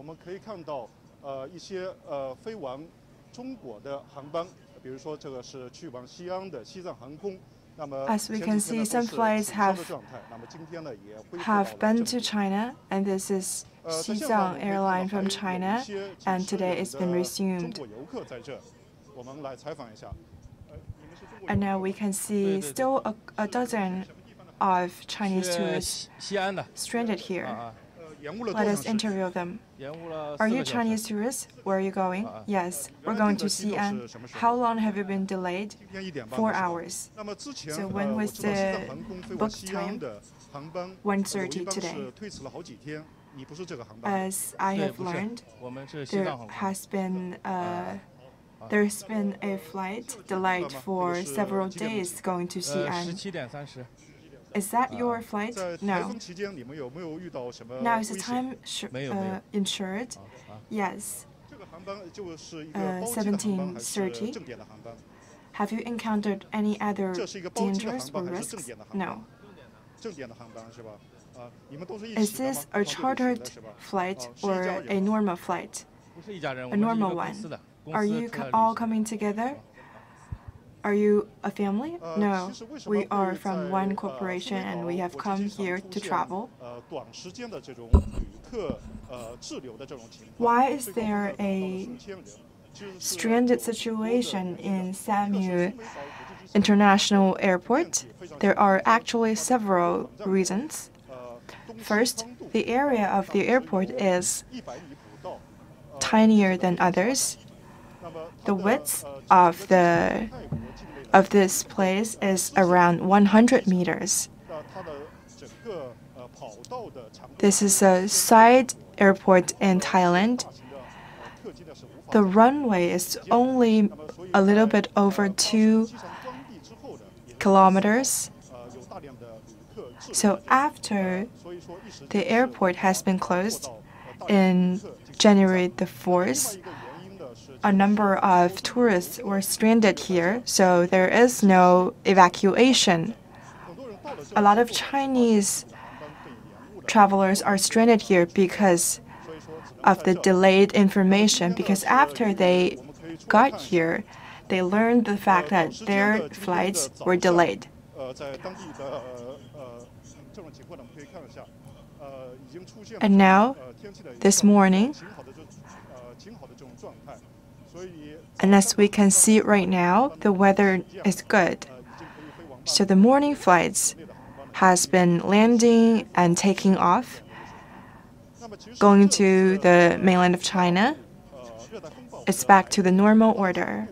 们可以看到一些飞往中国的航班，比如说这个是去往西安的西藏航空。 As we can see, some flights have been to China, and this is Xizang airline from China, and today it's been resumed. And now we can see still a dozen of Chinese tourists stranded here. Let us interview them. Are you Chinese tourists? Where are you going? Yes, we're going to Xi'an. How long have you been delayed? 4 hours. So when was the booked time? 1:30 today. As I have learned, there's been a flight delayed for several days going to Xi'an. Is that your flight? No. Now is the time insured? Yes. 17:30. Have you encountered any other dangers or risks? No. Is this a chartered flight or a normal flight? A normal one. Are you all coming together? Are you a family? No, we are from one corporation and we have come here to travel. Why is there a stranded situation in Samui International Airport? There are actually several reasons. First, the area of the airport is tinier than others. The width of this place is around 100 meters. This is a side airport in Thailand. The runway is only a little bit over 2 kilometers. So after the airport has been closed in January the 4th, a number of tourists were stranded here, so there is no evacuation. A lot of Chinese travelers are stranded here because of the delayed information, because after they got here, they learned the fact that their flights were delayed. And now, this morning, and as we can see right now, the weather is good. So the morning flights has been landing and taking off, going to the mainland of China. It's back to the normal order.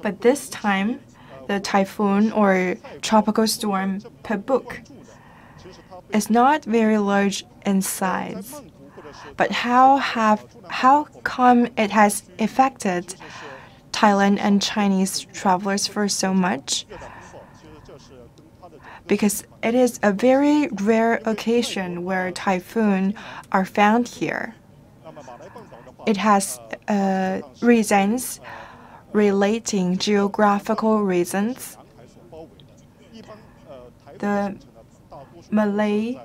But this time, the typhoon or tropical storm Pabuk is not very large in size. But how come it has affected Thailand and Chinese travelers for so much? Because it is a very rare occasion where typhoons are found here. It has reasons relating geographical reasons. The Malay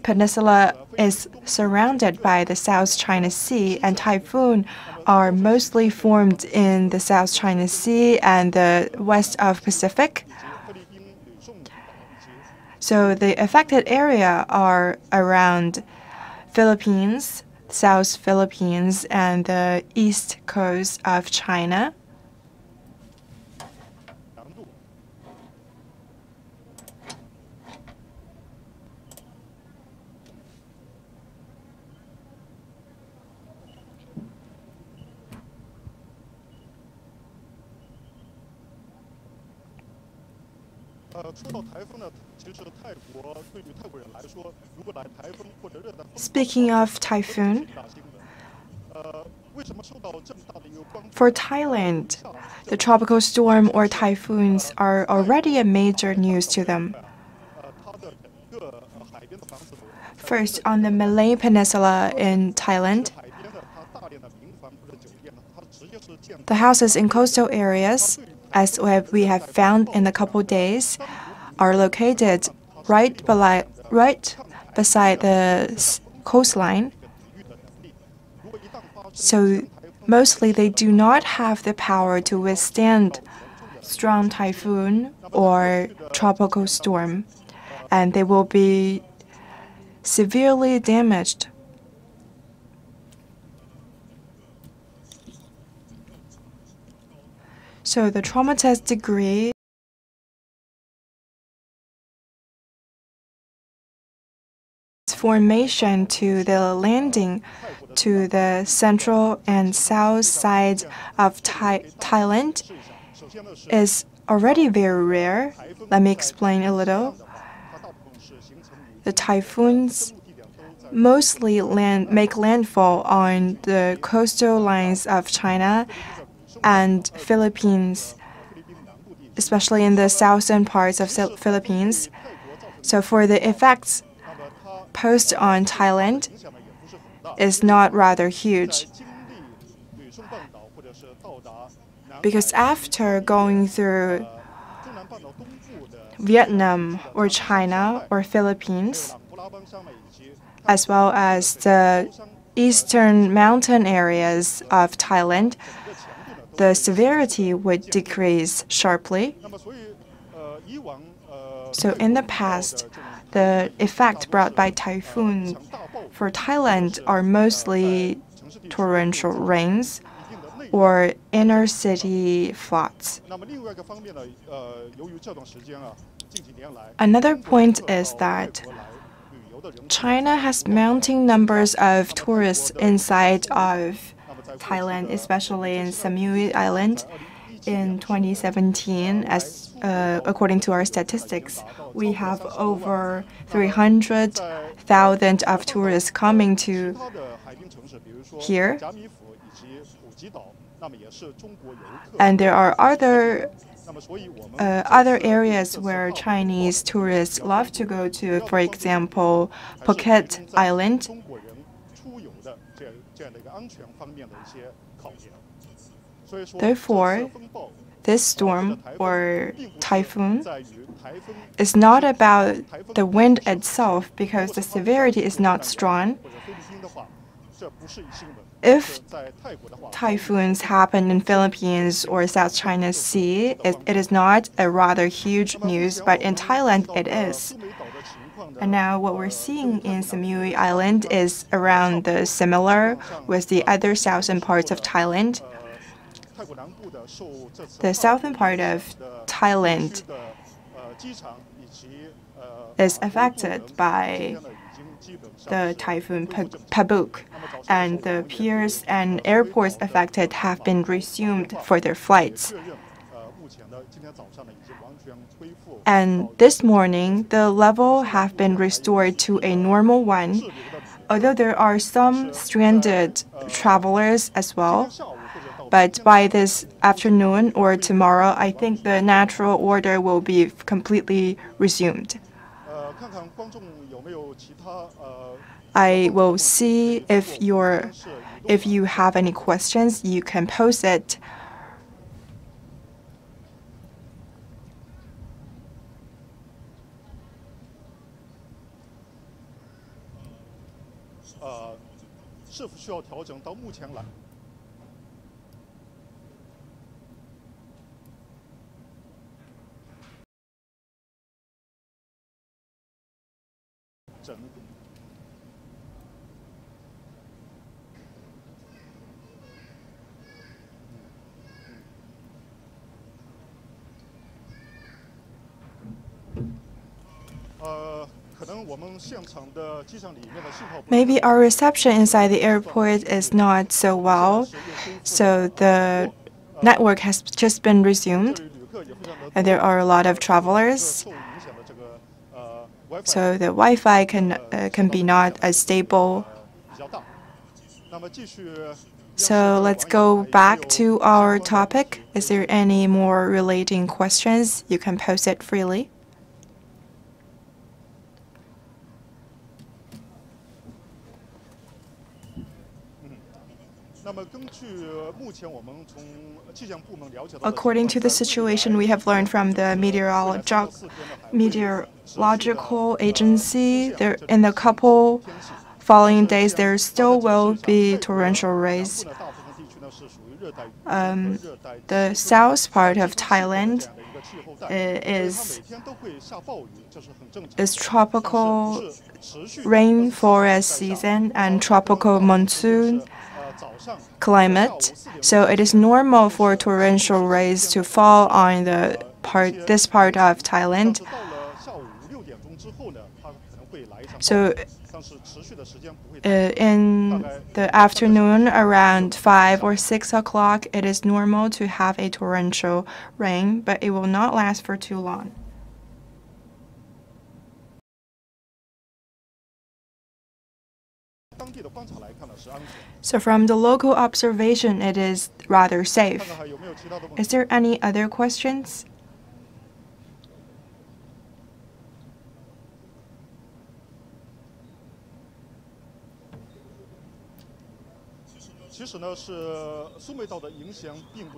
Peninsula is surrounded by the South China Sea, and typhoons are mostly formed in the South China Sea and the west of Pacific. So the affected area are around Philippines, South Philippines, and the east coast of China. Speaking of typhoon, for Thailand, the tropical storm or typhoons are already a major news to them. First, on the Malay Peninsula in Thailand, the houses in coastal areas, as we have found in a couple days, are located right beside the coastline. So mostly they do not have the power to withstand strong typhoon or tropical storm, and they will be severely damaged. So the trauma test degree formation to the landing to the central and south side of Thailand is already very rare. Let me explain a little. The typhoons mostly make landfall on the coastal lines of China and Philippines, especially in the southern parts of Philippines. So for the effects posed on Thailand is not rather huge, because after going through Vietnam or China or Philippines, as well as the eastern mountain areas of Thailand, the severity would decrease sharply. So in the past, the effect brought by typhoon for Thailand are mostly torrential rains or inner city floods. Another point is that China has mounting numbers of tourists inside of Thailand, especially in Samui Island. In 2017, according to our statistics, we have over 300,000 of tourists coming to here. And there are other areas where Chinese tourists love to go to, for example, Phuket Island. Therefore, this storm or typhoon is not about the wind itself, because the severity is not strong. If typhoons happen in Philippines or South China Sea, it is not a rather huge news, but in Thailand it is. And now what we're seeing in Samui Island is around the similar with the other southern parts of Thailand. The southern part of Thailand is affected by the typhoon Pabuk, and the piers and airports affected have been resumed for their flights. And this morning, the level have been restored to a normal one, although there are some stranded travelers as well. But by this afternoon or tomorrow, I think the natural order will be completely resumed. I will see if you have any questions, you can post it. Maybe our reception inside the airport is not so well, so the network has just been resumed, and there are a lot of travelers, so the Wi-Fi can be not as stable. So let's go back to our topic. Is there any more relating questions? You can post it freely. According to the situation we have learned from the meteorological agency, in a couple following days, there still will be torrential rains. The south part of Thailand is tropical rainforest season and tropical monsoon climate, so it is normal for torrential rains to fall on this part of Thailand. So in the afternoon, around 5 or 6 o'clock, it is normal to have a torrential rain, but it will not last for too long. So from the local observation, it is rather safe. Is there any other questions?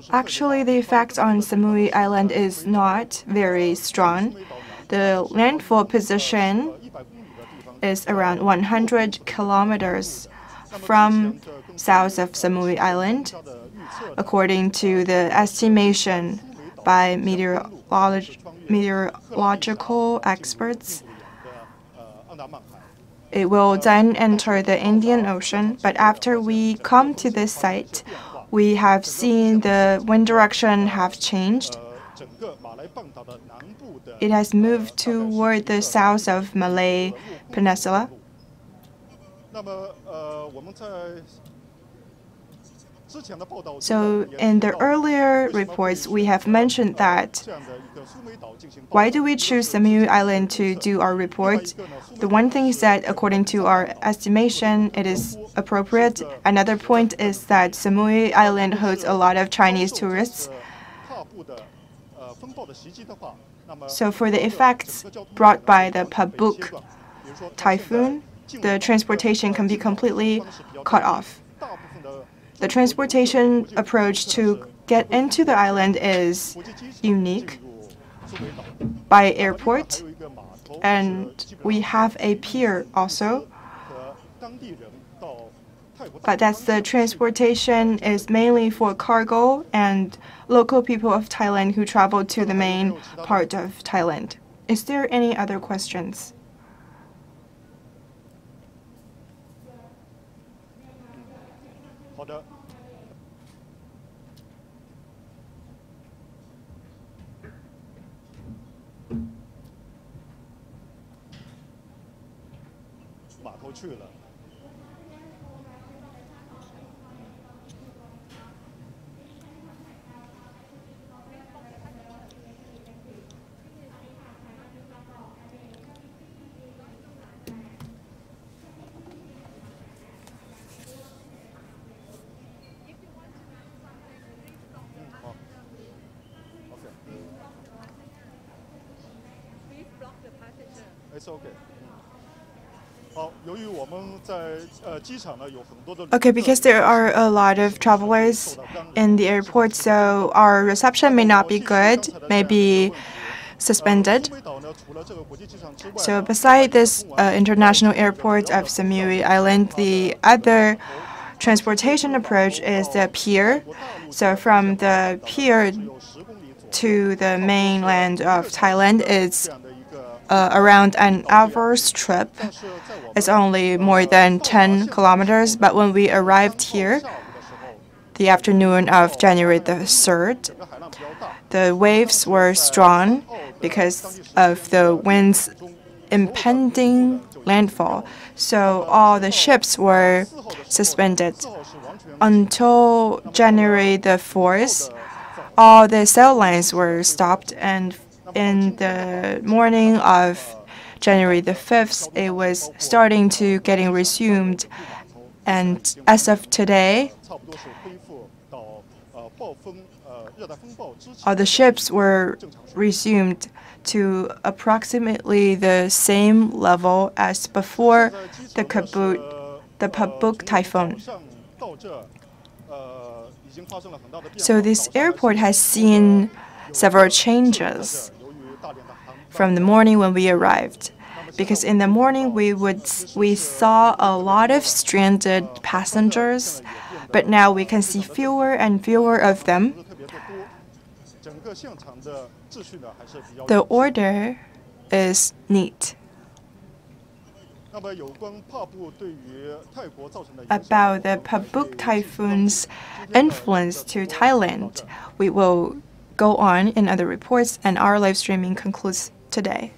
Actually, the effect on Samui Island is not very strong. The landfall position is around 100 kilometers from south of Samui Island, according to the estimation by meteorological experts. It will then enter the Indian Ocean, but after we come to this site, we have seen the wind direction have changed. It has moved toward the south of Malay Peninsula. So in the earlier reports, we have mentioned that why do we choose Samui Island to do our report? The one thing is that according to our estimation, it is appropriate. Another point is that Samui Island hosts a lot of Chinese tourists. So for the effects brought by the Pabuk typhoon, the transportation can be completely cut off. The transportation approach to get into the island is unique by airport, and we have a pier also. But that's the transportation is mainly for cargo and local people of Thailand who travel to the main part of Thailand. Is there any other questions? It's okay. Okay, because there are a lot of travelers in the airport, so our reception may not be good, may be suspended. So beside this international airport of Samui Island, the other transportation approach is the pier. So from the pier to the mainland of Thailand, it's around an hour's trip. It's only more than 10 kilometers, but when we arrived here, the afternoon of January the 3rd, the waves were strong because of the wind's impending landfall. So all the ships were suspended. Until January the 4th, all the sail lines were stopped, and in the morning of January the 5th, it was starting to getting resumed. And as of today, all the ships were resumed to approximately the same level as before the Pabuk typhoon. So this airport has seen several changes from the morning when we arrived. because in the morning we saw a lot of stranded passengers, but now we can see fewer and fewer of them. The order is neat. About the Pabuk typhoon's influence to Thailand, we will go on in other reports, and our live streaming concludes today.